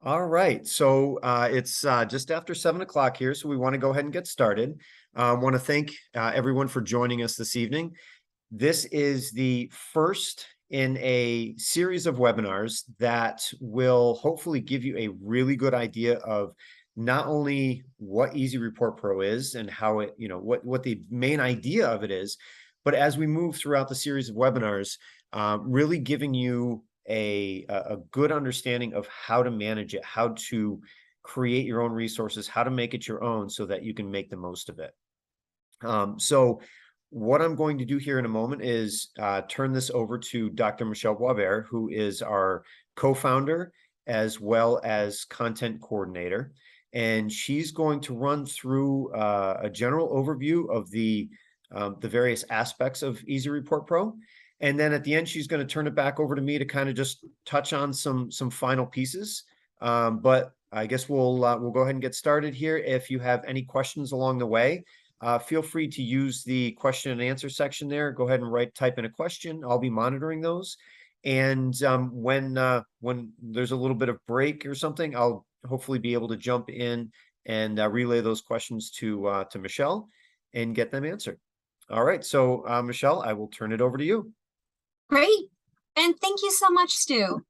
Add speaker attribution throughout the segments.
Speaker 1: All right, so it's just after 7 o'clock here, so we want to go ahead and get started. I want to thank everyone for joining us this evening. This is the first in a series of webinars that will hopefully give you a really good idea of not only what Easy Report Pro is and how it, what the main idea of it is, but as we move throughout the series of webinars, really giving you a good understanding of how to manage it, how to create your own resources, how to make it your own so that you can make the most of it. So what I'm going to do here in a moment is turn this over to Dr. Michelle Boisvert, who is our co-founder as well as content coordinator. And she's going to run through a general overview of the various aspects of Easy Report Pro. And then at the end, she's going to turn it back over to me to kind of just touch on some final pieces. But I guess we'll go ahead and get started here. If you have any questions along the way, feel free to use the question and answer section there. Go ahead and type in a question. I'll be monitoring those. And when there's a little bit of break or something, I'll hopefully be able to jump in and relay those questions to Michelle and get them answered. All right, so Michelle, I will turn it over to you.
Speaker 2: Great. And thank you so much, Stu.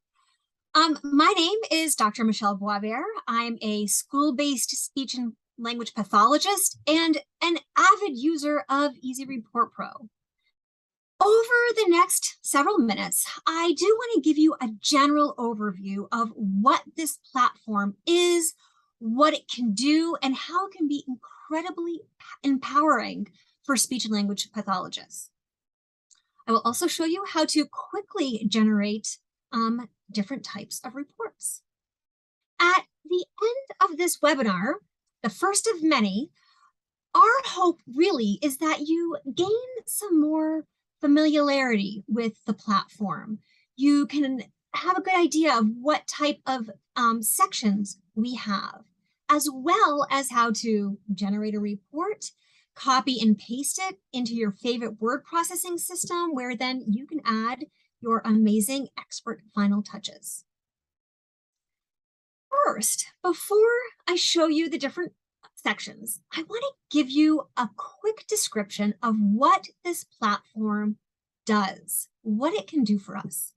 Speaker 2: My name is Dr. Michelle Boisvert. I'm a school-based speech and language pathologist and an avid user of Easy Report Pro. Over the next several minutes, I do want to give you a general overview of what this platform is, what it can do, and how it can be incredibly empowering for speech and language pathologists. I will also show you how to quickly generate different types of reports. At the end of this webinar, the first of many, our hope really is that you gain some more familiarity with the platform. You can have a good idea of what type of sections we have, as well as how to generate a report, copy and paste it into your favorite word processing system, where then you can add your amazing expert final touches. First, before I show you the different sections, I want to give you a quick description of what this platform does, what it can do for us.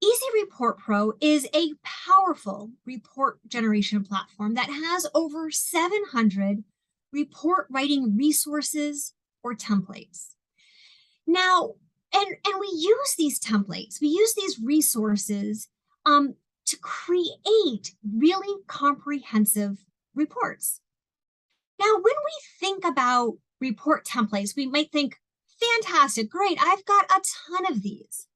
Speaker 2: Easy Report Pro is a powerful report generation platform that has over 700 report writing resources or templates. Now, and we use these templates, we use these resources to create really comprehensive reports. Now, when we think about report templates, we might think, fantastic, great, I've got a ton of these.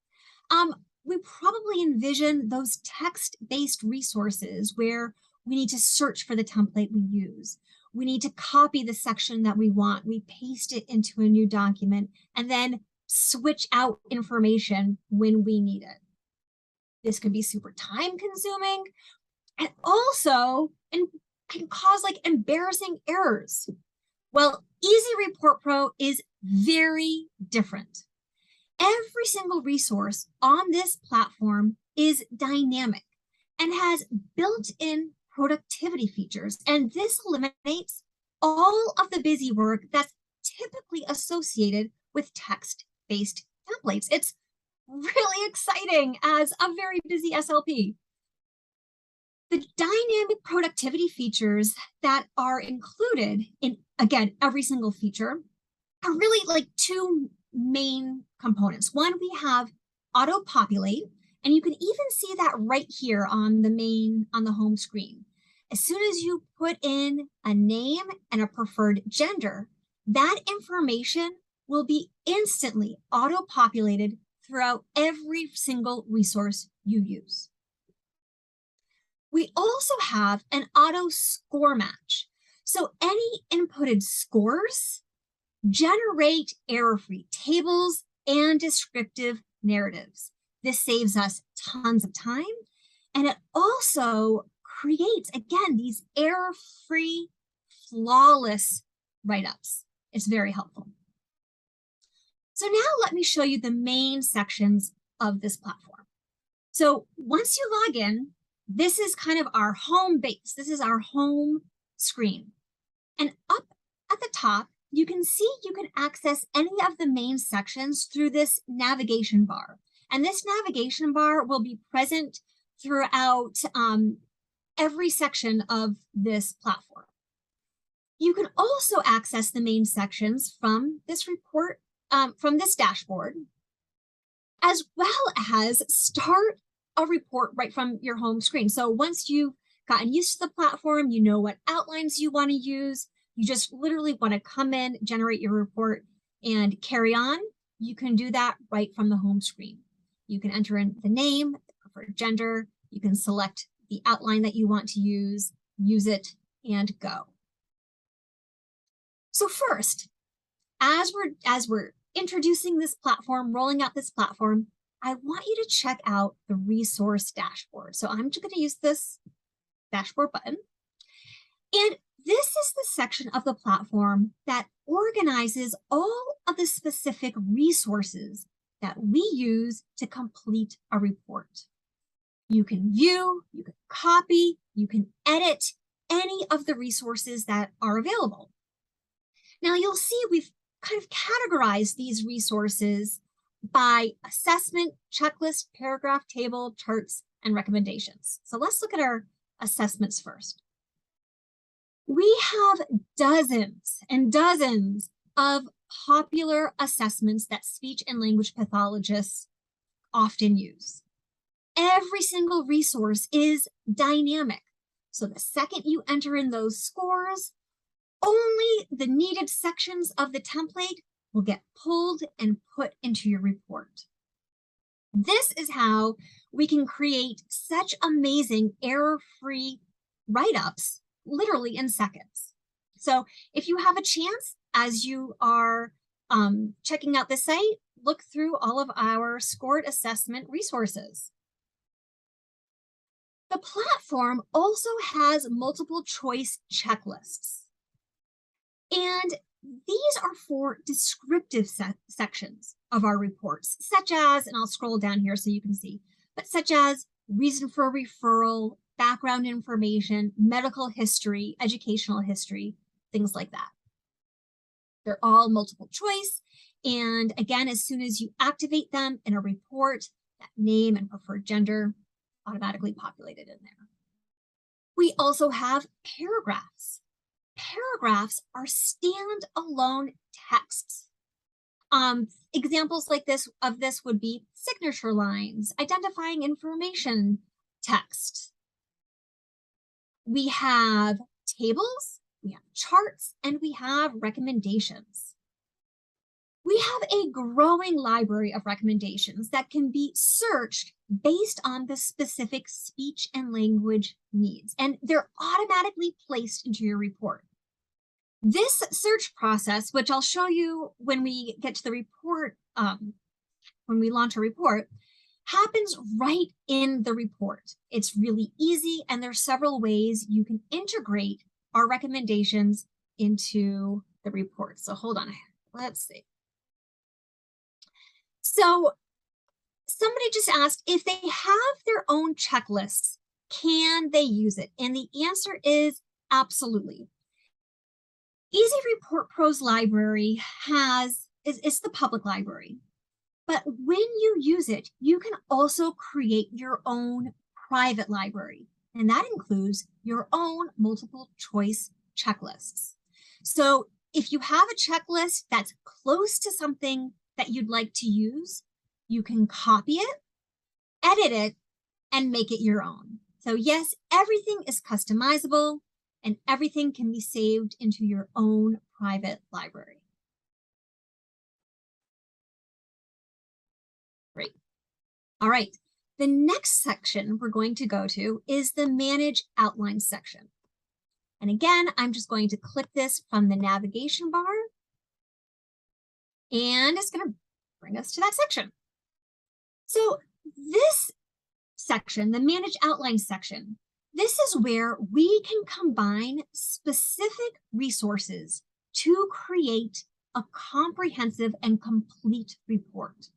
Speaker 2: We probably envision those text-based resources where we need to search for the template we use. We need to copy the section that we want. We paste it into a new document and then switch out information when we need it. This can be super time consuming and also can cause like embarrassing errors. Well, Easy Report Pro is very different. Every single resource on this platform is dynamic and has built-in productivity features, and this eliminates all of the busy work that's typically associated with text-based templates. It's really exciting as a very busy SLP. The dynamic productivity features that are included in, again, every single feature are really like two main components. One, we have auto-populate, and you can even see that right here on the home screen. As soon as you put in a name and a preferred gender, that information will be instantly auto-populated throughout every single resource you use. We also have an auto score match. So any inputted scores generate error-free tables and descriptive narratives. This saves us tons of time, and it also creates, again, these error-free, flawless write-ups. It's very helpful. So now let me show you the main sections of this platform. So once you log in, this is kind of our home base. This is our home screen. And up at the top, you can see you can access any of the main sections through this navigation bar. And this navigation bar will be present throughout every section of this platform. You can also access the main sections from this report, from this dashboard, as well as start a report right from your home screen. So once you've gotten used to the platform, you know what outlines you want to use, you just literally want to come in, generate your report, and carry on. You can do that right from the home screen. You can enter in the name, the preferred gender, you can select the outline that you want to use it, and go. So first, as we're introducing this platform, rolling out this platform, I want you to check out the resource dashboard. So I'm just going to use this dashboard button. And this is the section of the platform that organizes all of the specific resources that we use to complete a report. You can view, you can copy, you can edit any of the resources that are available. Now you'll see we've kind of categorized these resources by assessment, checklist, paragraph, table, charts, and recommendations. So let's look at our assessments first. We have dozens and dozens of popular assessments that speech and language pathologists often use. Every single resource is dynamic. So the second you enter in those scores, only the needed sections of the template will get pulled and put into your report. This is how we can create such amazing error-free write-ups literally in seconds. So if you have a chance, as you are checking out the site, look through all of our scored assessment resources. The platform also has multiple choice checklists. And these are for descriptive sections of our reports, such as, and I'll scroll down here so you can see, but such as reason for referral, background information, medical history, educational history, things like that. They're all multiple choice. And again, as soon as you activate them in a report, that name and preferred gender automatically populated in there. We also have paragraphs. Paragraphs are standalone texts. Examples like this would be signature lines, identifying information text. We have tables, we have charts, and we have recommendations. We have a growing library of recommendations that can be searched based on the specific speech and language needs, and they're automatically placed into your report. This search process, which I'll show you when we get to the report, when we launch a report, happens right in the report. It's really easy, and there's several ways you can integrate our recommendations into the report. So hold on, let's see. So somebody just asked if they have their own checklists, can they use it? And the answer is absolutely. easyReportPRO's library it's the public library. But when you use it, you can also create your own private library, and that includes your own multiple choice checklists. So if you have a checklist that's close to something that you'd like to use, you can copy it, edit it, and make it your own. So yes, everything is customizable and everything can be saved into your own private library. Great. All right, the next section we're going to go to is the Manage Outlines section. And again, I'm just going to click this from the navigation bar, and it's going to bring us to that section. So this section, the Manage Outlines section, this is where we can combine specific resources to create a comprehensive and complete report.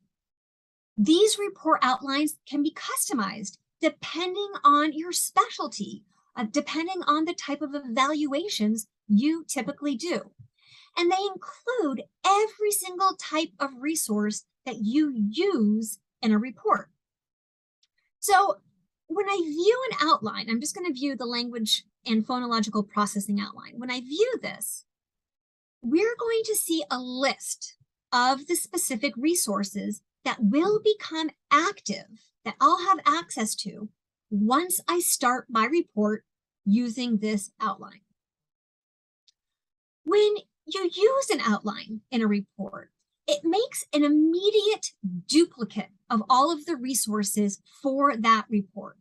Speaker 2: These report outlines can be customized depending on your specialty, depending on the type of evaluations you typically do. And they include every single type of resource that you use in a report. So when I view an outline, I'm just going to view the language and phonological processing outline. When I view this, we're going to see a list of the specific resources that will become active, that I'll have access to once I start my report using this outline. When you use an outline in a report, it makes an immediate duplicate of all of the resources for that report.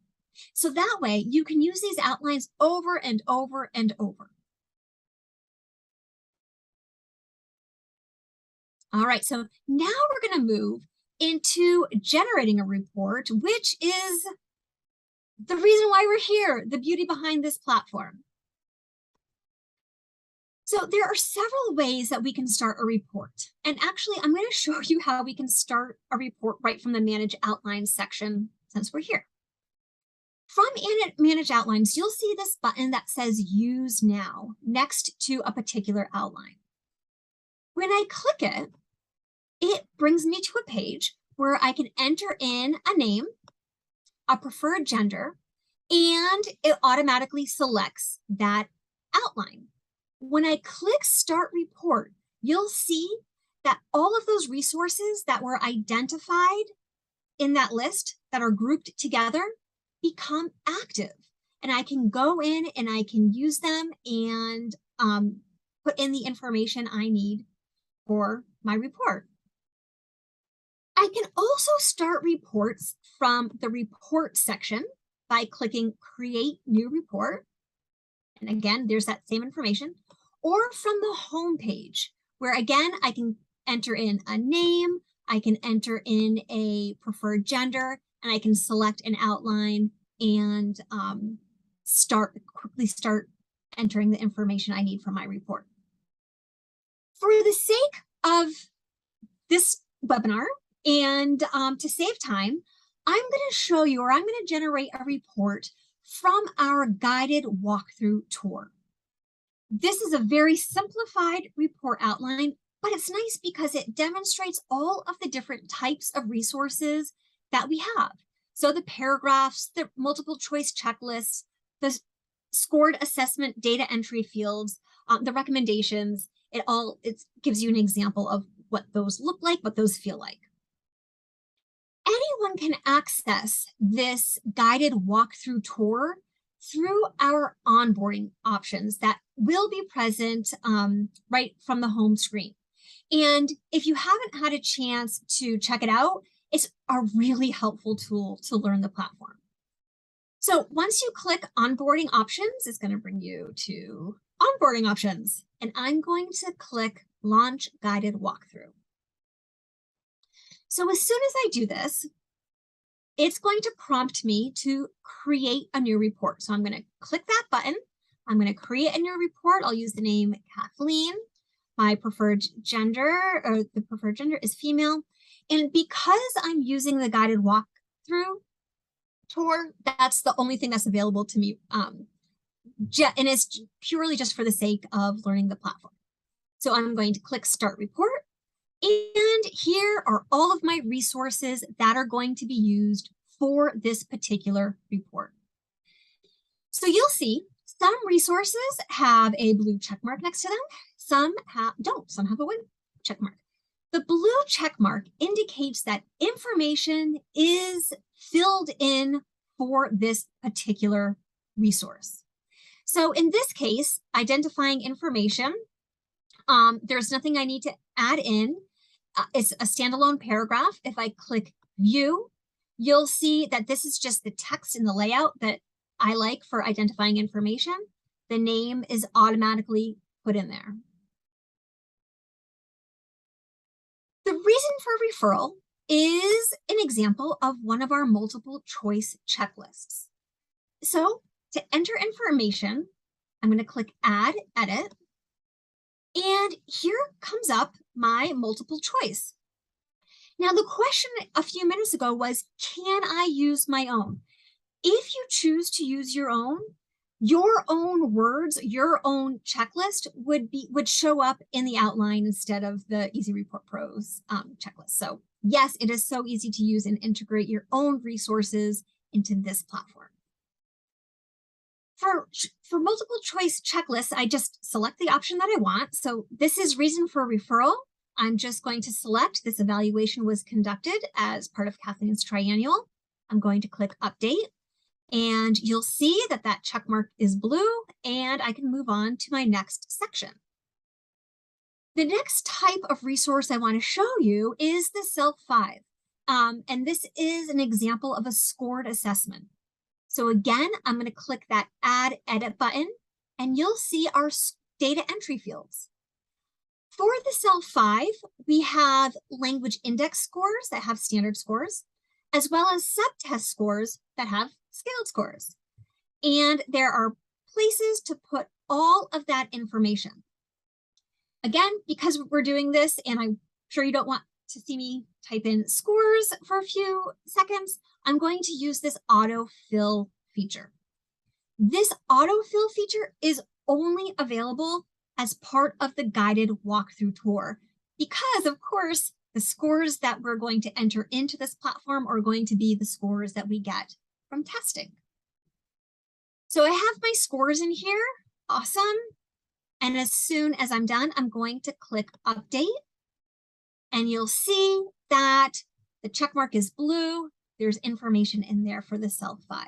Speaker 2: So that way you can use these outlines over and over and over. All right, so now we're going to move into generating a report, which is the reason why we're here, the beauty behind this platform. So there are several ways that we can start a report. And actually, I'm going to show you how we can start a report right from the Manage Outlines section since we're here. From Manage Outlines, you'll see this button that says Use Now next to a particular outline. When I click it, it brings me to a page where I can enter in a name, a preferred gender, and it automatically selects that outline. When I click Start Report, you'll see that all of those resources that were identified in that list that are grouped together become active. And I can go in and I can use them and put in the information I need for my report. I can also start reports from the Report section by clicking Create New Report. And again, there's that same information. Or from the home page, where again, I can enter in a name, I can enter in a preferred gender, and I can select an outline and quickly start entering the information I need for my report. For the sake of this webinar and to save time, I'm going to show you, or I'm going to generate a report from our guided walkthrough tour. This is a very simplified report outline, but it's nice because it demonstrates all of the different types of resources that we have. So the paragraphs, the multiple choice checklists, the scored assessment data entry fields, the recommendations, it gives you an example of what those look like, what those feel like. Anyone can access this guided walkthrough tour through our onboarding options that will be present right from the home screen. And if you haven't had a chance to check it out, it's a really helpful tool to learn the platform. So once you click Onboarding Options, it's going to bring you to Onboarding Options. And I'm going to click Launch Guided Walkthrough. So as soon as I do this, it's going to prompt me to create a new report. So I'm going to click that button. I'm going to create a new report. I'll use the name Kathleen. My preferred gender, or the preferred gender is female. And because I'm using the guided walkthrough tour, that's the only thing that's available to me. And it's purely just for the sake of learning the platform. So I'm going to click Start Report. And here are all of my resources that are going to be used for this particular report. So you'll see some resources have a blue check mark next to them. Some don't. Some have a white check mark. The blue check mark indicates that information is filled in for this particular resource. So in this case, identifying information, there's nothing I need to add in. It's a standalone paragraph. If I click View, you'll see that this is just the text and the layout that I like for identifying information. The name is automatically put in there. The reason for referral is an example of one of our multiple choice checklists. So to enter information, I'm going to click Add, Edit. And here comes up my multiple choice. Now, the question a few minutes ago was, can I use my own? If you choose to use your own words, your own checklist would show up in the outline instead of the easyReportPRO's checklist. So yes, it is so easy to use and integrate your own resources into this platform. For multiple choice checklists, I just select the option that I want. So this is reason for referral. I'm just going to select this evaluation was conducted as part of Kathleen's triennial. I'm going to click update, and you'll see that that check mark is blue, and I can move on to my next section. The next type of resource I want to show you is the Self-5. And this is an example of a scored assessment. So again, I'm going to click that Add Edit button, and you'll see our data entry fields. For the Self-5, we have language index scores that have standard scores, as well as subtest scores that have scaled scores. And there are places to put all of that information. Again, because we're doing this, and I'm sure you don't want to see me type in scores for a few seconds, I'm going to use this autofill feature. This autofill feature is only available as part of the guided walkthrough tour, because of course, the scores that we're going to enter into this platform are going to be the scores that we get from testing. So I have my scores in here. Awesome. And as soon as I'm done, I'm going to click update, and you'll see that the check mark is blue. There's information in there for the Self-5.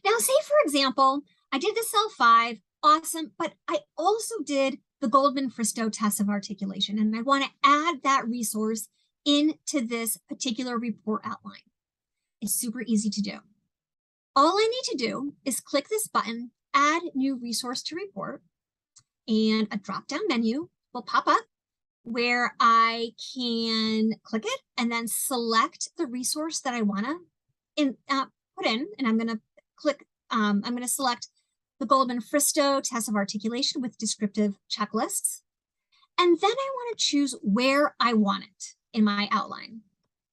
Speaker 2: Now, say for example, I did the Self-5, awesome, but I also did the Goldman-Fristow test of articulation, and I want to add that resource into this particular report outline. It's super easy to do. All I need to do is click this button, Add New Resource to Report, and a drop-down menu will pop up where I can click it and then select the resource that I want to put in, and I'm going to click, I'm going to select the Goldman-Fristow test of articulation with descriptive checklists. And then I want to choose where I want it in my outline.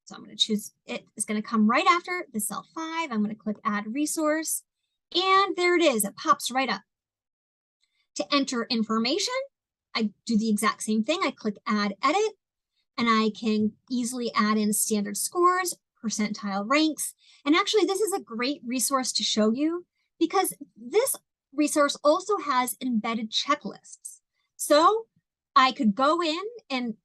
Speaker 2: So I'm going to choose, it is going to come right after the Self-5. I'm going to click Add Resource, and there it is. It pops right up. To enter information, I do the exact same thing. I click Add Edit, and I can easily add in standard scores, percentile ranks. And actually, this is a great resource to show you because this resource also has embedded checklists. So I could go in and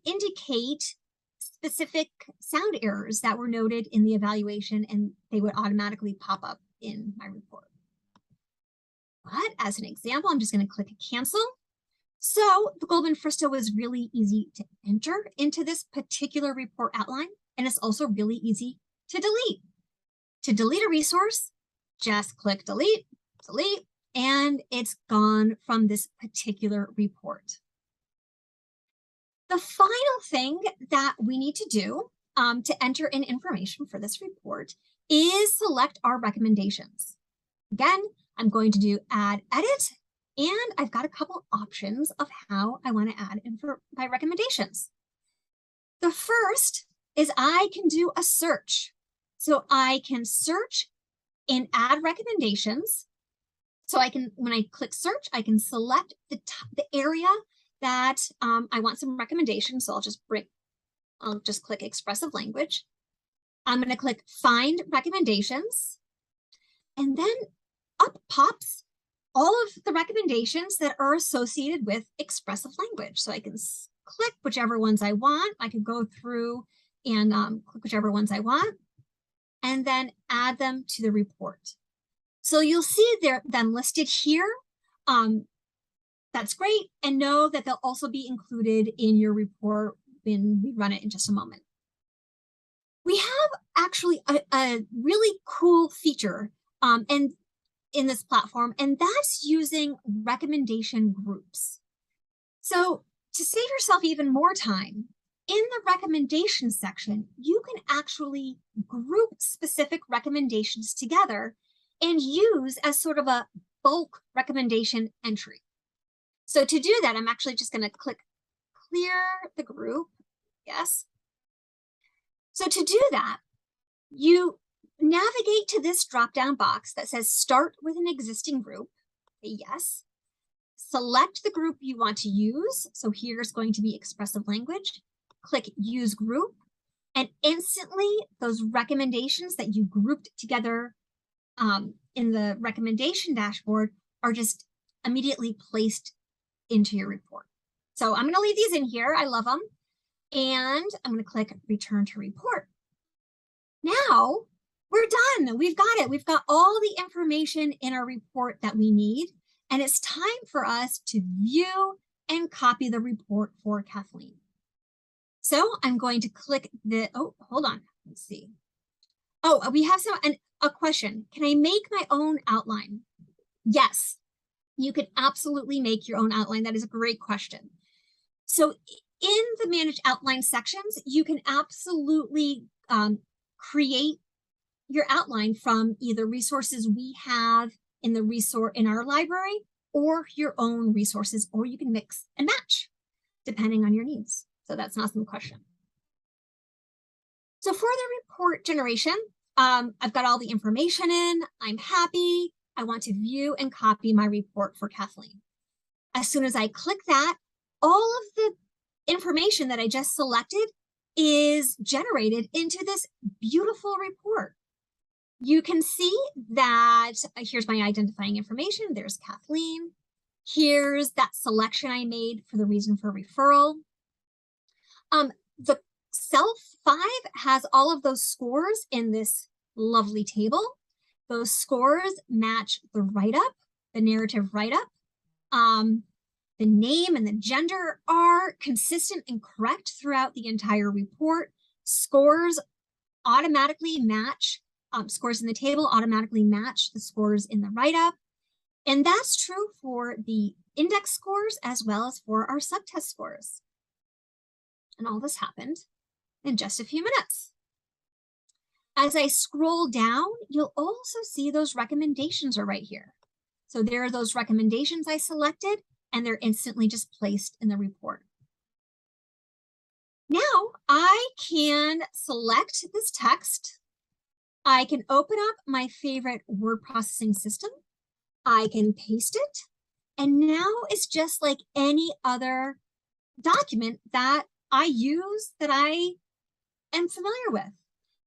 Speaker 2: indicate specific sound errors that were noted in the evaluation, and they would automatically pop up in my report. But as an example, I'm just going to click Cancel. So the Goldman-Fristow was really easy to enter into this particular report outline, and it's also really easy to delete. To delete a resource, just click Delete, Delete, and it's gone from this particular report. The final thing that we need to do to enter in information for this report is select our recommendations. Again, I'm going to do Add Edit, and I've got a couple options of how I want to add in for my recommendations. The first is I can do a search. So I can search and add recommendations. So I can, when I click search, I can select the area that I want some recommendations. So I'll just click expressive language. I'm going to click find recommendations, and then up pops all of the recommendations that are associated with expressive language. So I can click whichever ones I want. I could go through and click whichever ones I want, and then add them to the report. So you'll see them listed here. That's great. And know that they'll also be included in your report when we run it in just a moment. We have actually a really cool feature and in this platform, and that's using recommendation groups. So to save yourself even more time, in the recommendation section, you can actually group specific recommendations together and use as sort of a bulk recommendation entry. So to do that, I'm actually just going to click clear the group. Yes. So to do that, you navigate to this drop-down box that says start with an existing group. Say yes. Select the group you want to use. So here's going to be expressive language. Click use group, and instantly those recommendations that you grouped together in the recommendation dashboard are just immediately placed into your report. So I'm going to leave these in here. I love them. And I'm going to click return to report. Now we're done. We've got it. We've got all the information in our report that we need. And it's time for us to view and copy the report for Kathleen. So I'm going to click the, oh, hold on. Let's see. Oh, we have a question. Can I make my own outline? Yes, you could absolutely make your own outline. That is a great question. So in the manage outline sections, you can absolutely create your outline from either resources we have in our library or your own resources, or you can mix and match depending on your needs. So that's an awesome question. So for the report generation, I've got all the information in. I'm happy. I want to view and copy my report for Kathleen. As soon as I click that, all of the information that I just selected is generated into this beautiful report. You can see that here's my identifying information. There's Kathleen. Here's that selection I made for the reason for referral. The Self 5 has all of those scores in this lovely table. Those scores match the write-up, the narrative write-up. The name and the gender are consistent and correct throughout the entire report. Scores automatically match, scores in the table automatically match the scores in the write-up. And that's true for the index scores as well as for our subtest scores. And all this happened in just a few minutes. As I scroll down, you'll also see those recommendations are right here. So there are those recommendations I selected, and they're instantly just placed in the report. Now I can select this text. I can open up my favorite word processing system. I can paste it. And now it's just like any other document that I use that I am familiar with.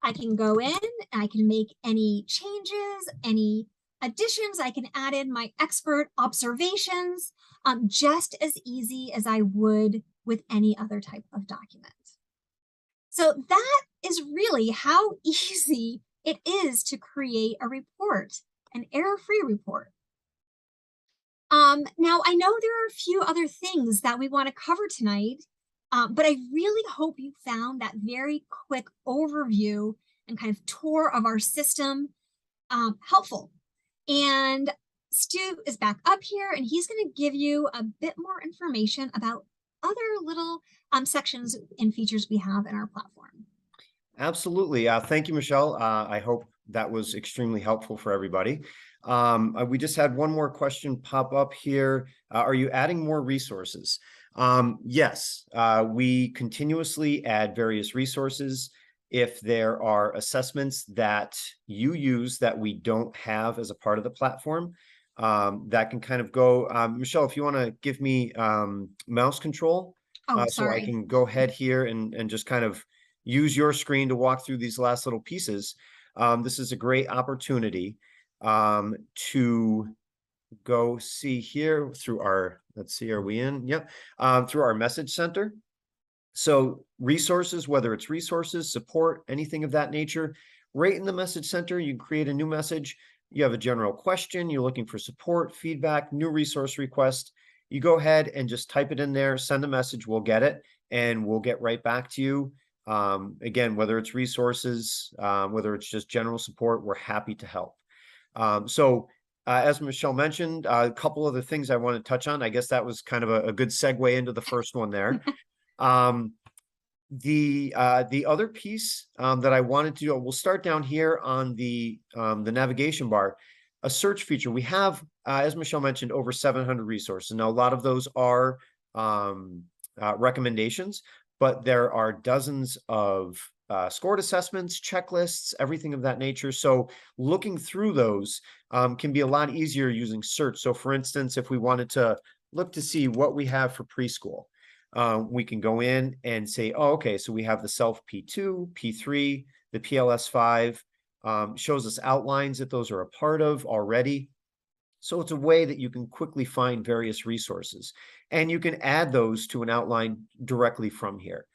Speaker 2: I can go in and I can make any changes, any additions. I can add in my expert observations, just as easy as I would with any other type of document. So that is really how easy it is to create a report, an error-free report. Now, I know there are a few other things that we want to cover tonight, but I really hope you found that very quick overview and kind of tour of our system helpful. And Stu is back up here, and he's going to give you a bit more information about other little sections and features we have in our platform.
Speaker 1: Absolutely. Thank you, Michelle. I hope that was extremely helpful for everybody. We just had one more question pop up here. Are you adding more resources? Yes, we continuously add various resources. If there are assessments that you use that we don't have as a part of the platform, that can kind of go. Michelle, if you want to give me mouse control, so I can go ahead here and just kind of use your screen to walk through these last little pieces. This is a great opportunity to go see here through our, let's see, are we in? Yep. Through our message center. So resources, whether it's resources, support, anything of that nature, right in the message center, you create a new message. You have a general question, you're looking for support, feedback, new resource request. You go ahead and just type it in there, send a message, we'll get it, and we'll get right back to you. Again, whether it's resources, whether it's just general support, we're happy to help. As Michelle mentioned, a couple other things I want to touch on. I guess that was kind of a good segue into the first one there. The other piece that I wanted to do, we'll start down here on the navigation bar, a search feature. We have, as Michelle mentioned, over 700 resources. Now, a lot of those are recommendations, but there are dozens of scored assessments, checklists, everything of that nature. So looking through those can be a lot easier using search. So for instance, if we wanted to look to see what we have for preschool, we can go in and say, oh, okay, so we have the self P2, P3, the PLS5, shows us outlines that those are a part of already. So it's a way that you can quickly find various resources, and you can add those to an outline directly from here.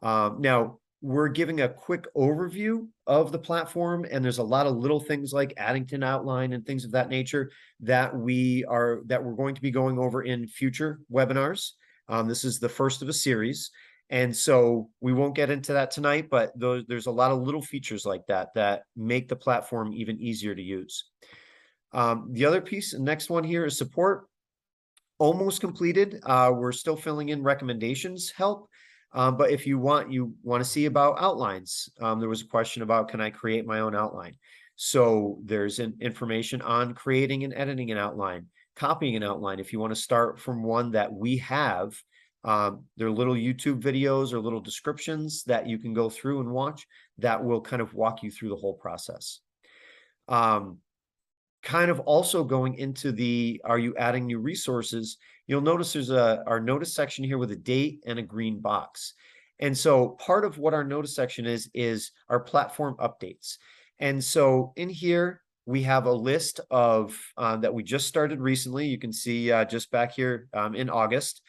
Speaker 1: Now, we're giving a quick overview of the platform, and there's a lot of little things like adding to an outline and things of that nature that we're going to be going over in future webinars. This is the first of a series, and so we won't get into that tonight, but there's a lot of little features like that that make the platform even easier to use. The other piece, the next one here is support. Almost completed. We're still filling in recommendations help. But if you want to see about outlines, there was a question about, can I create my own outline? So there's information on creating and editing an outline, copying an outline. If you want to start from one that we have, there are little YouTube videos or little descriptions that you can go through and watch that will kind of walk you through the whole process. Kind of also going into the, are you adding new resources? You'll notice there's our notice section here with a date and a green box. And so part of what our notice section is our platform updates. And so in here, we have a list of that we just started recently. You can see just back here in August,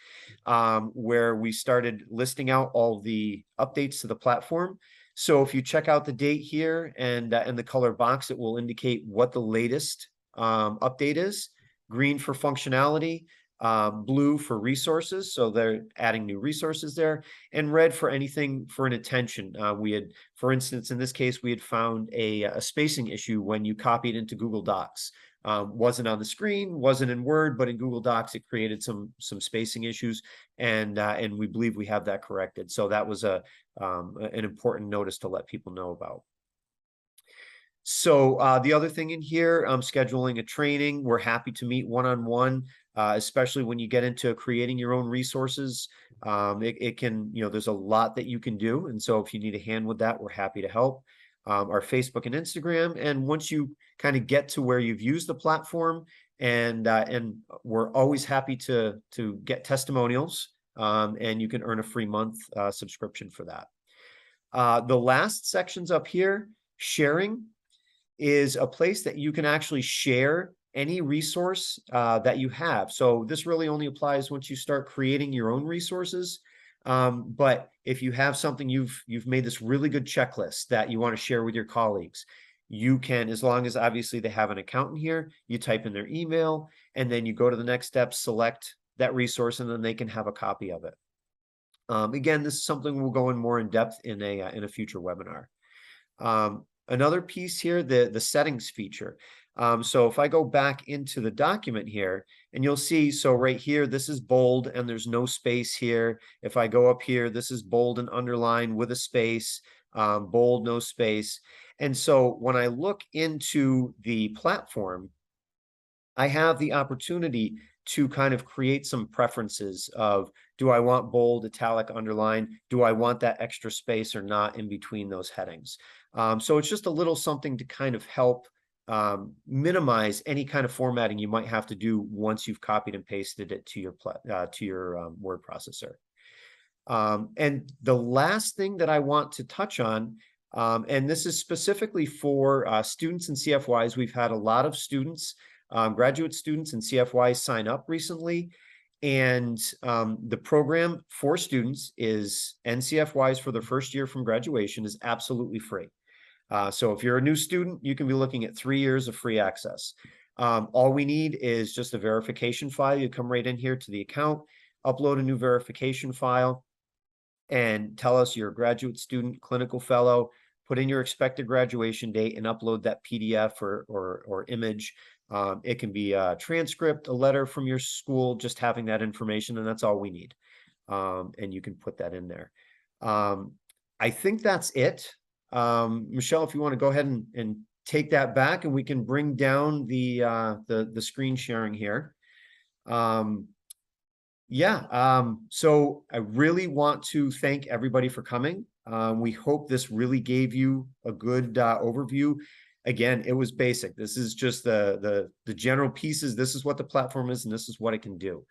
Speaker 1: where we started listing out all the updates to the platform. So if you check out the date here and the color box, it will indicate what the latest update is. Green for functionality, blue for resources, so they're adding new resources there, and red for anything for an attention. We had, for instance, in this case, we had found a spacing issue when you copied into Google Docs. Wasn't on the screen, wasn't in Word, but in Google Docs, it created some spacing issues, and we believe we have that corrected. So that was an important notice to let people know about. So the other thing in here, scheduling a training. We're happy to meet one-on-one, especially when you get into creating your own resources. It can, there's a lot that you can do. And so if you need a hand with that, we're happy to help. Our Facebook and Instagram. And once you kind of get to where you've used the platform, and we're always happy to get testimonials, and you can earn a free month subscription for that. The last sections up here, sharing, is a place that you can actually share any resource that you have. So this really only applies once you start creating your own resources. But if you have something, you've made this really good checklist that you want to share with your colleagues, you can, as long as obviously they have an account in here, you type in their email, and then you go to the next step, select that resource, and then they can have a copy of it. Again, this is something we'll go in more in depth in a future webinar. Another piece here, the settings feature. So if I go back into the document here, and you'll see, so right here, this is bold and there's no space here. If I go up here, this is bold and underlined with a space, bold, no space. And so when I look into the platform, I have the opportunity to kind of create some preferences of, do I want bold, italic, underline? Do I want that extra space or not in between those headings? So it's just a little something to kind of help minimize any kind of formatting you might have to do once you've copied and pasted it to your word processor. And the last thing that I want to touch on, and this is specifically for students and CFYs. We've had a lot of students, graduate students and CFYs sign up recently. And the program for students is NCFYs for their first year from graduation is absolutely free. So if you're a new student, you can be looking at 3 years of free access. All we need is just a verification file. You come right in here to the account, upload a new verification file, and tell us you're a graduate student, clinical fellow, put in your expected graduation date, and upload that PDF or image. It can be a transcript, a letter from your school, just having that information, and that's all we need. And you can put that in there. I think that's it. Michelle, if you want to go ahead and take that back, and we can bring down the screen sharing here. Yeah, so I really want to thank everybody for coming. We hope this really gave you a good overview. Again, it was basic. This is just the general pieces. This is what the platform is, and this is what it can do.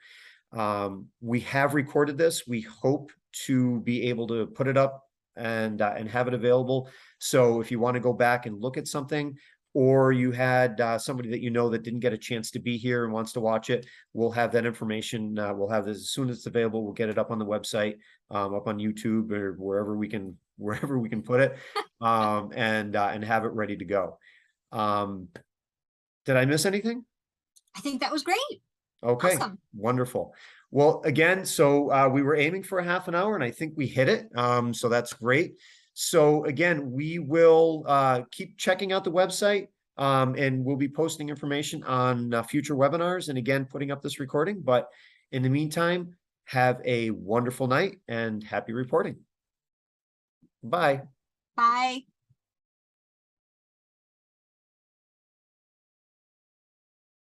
Speaker 1: We have recorded this. We hope to be able to put it up and have it available. So if you want to go back and look at something, or you had somebody that you know that didn't get a chance to be here and wants to watch it, we'll have that information. We'll have this as soon as it's available. We'll get it up on the website, up on YouTube or wherever we can put it, and have it ready to go. Did I miss anything?
Speaker 2: I think that was great.
Speaker 1: Okay,
Speaker 2: Awesome.
Speaker 1: wonderful. Well, again, so we were aiming for a half an hour and I think we hit it. So that's great. So again, we will keep checking out the website, and we'll be posting information on future webinars and again, putting up this recording. But in the meantime, have a wonderful night and happy reporting. Bye.
Speaker 2: Bye.